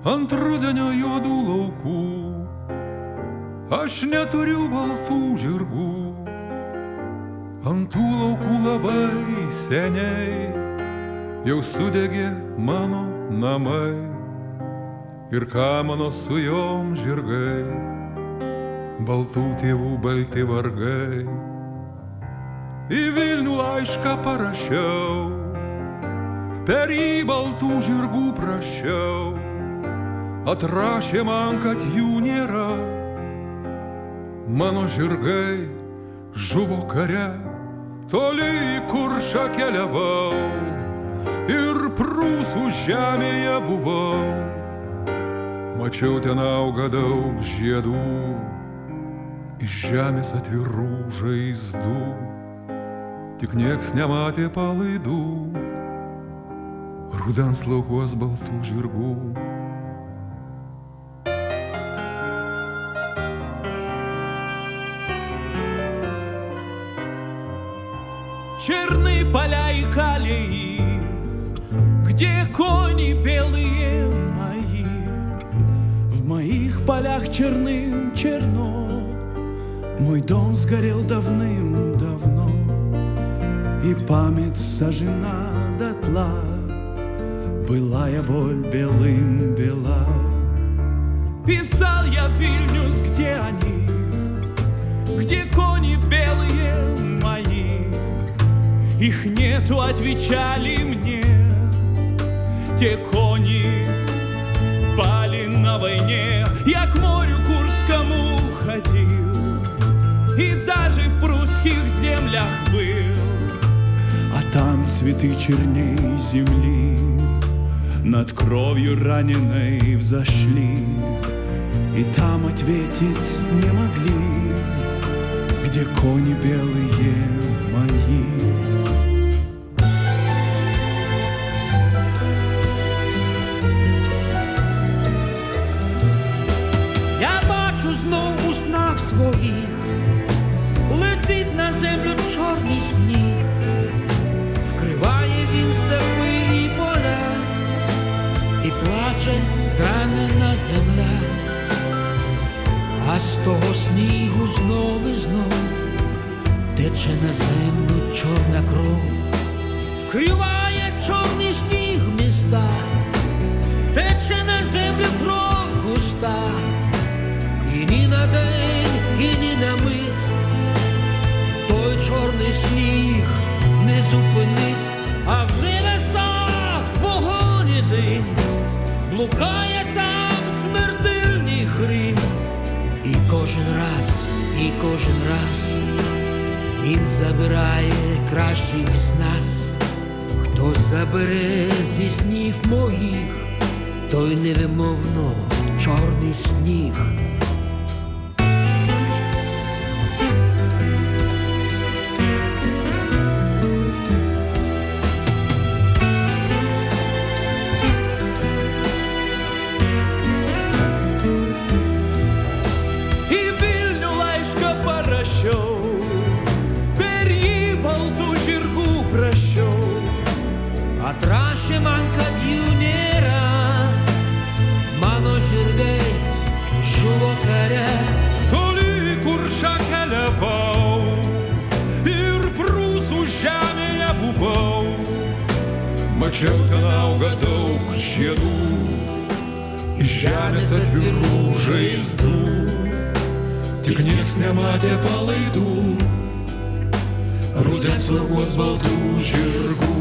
ant rudenio juodų laukų. Aš neturiu baltų žirgų, ant tų laukų labai seniai jau sudegė mano namai. Ir ką mano su jom žirgai, baltų tėvų balti vargai. Į Vilnių laišką parašiau, per jį baltų žirgų prašiau. Atrašė man, kad jų nėra, mano žirgai žuvo kare. Toli į Kuršą keliavau ir Prūsų žemėje buvau. Mačiau ten auga daug žiedų, iš žemės atvirų žaizdų, tik nieks nematė palaidų rudens laukuos baltų žirgų. Черные поля и колеи, где кони белые мои. В моих полях черным черно, мой дом сгорел давным-давно, и память сожжена дотла, былая боль белым бела. Писал я в Вильнюс, где они, где кони белые мои. Их нету, отвечали мне, те кони пали на войне. Я к морю Курскому ходил и даже в прусских землях был, а там цветы черней земли над кровью раненой взошли, и там ответить не могли, где кони белые мои. Знов у снах своїх летить на землю чорний сніг, вкриває він степи і поля, і плаче зранена земля, а з того снігу знов і знов тече на землю чорна кров, вкриває чорний сніг міста, тече на землю кров густа. І ні на день, і ні на мить той чорний сніг не зупинить, а в небесах вогонь і дим, блукає там смертельний грім. І кожен раз він забирає кращих з нас. Хто забере зі снів моїх, той невимовно чорний сніг. Atrašė man, kad jų nėra, mano žirgai žuvo kare. Toli į Kuršą keliavau ir Prūsų žemėje buvau. Mačiau ten auga daug žiedų, iš žemės atvirų žaizdų, tik nieks nematė palaidų rudens laukuos baltų žirgų.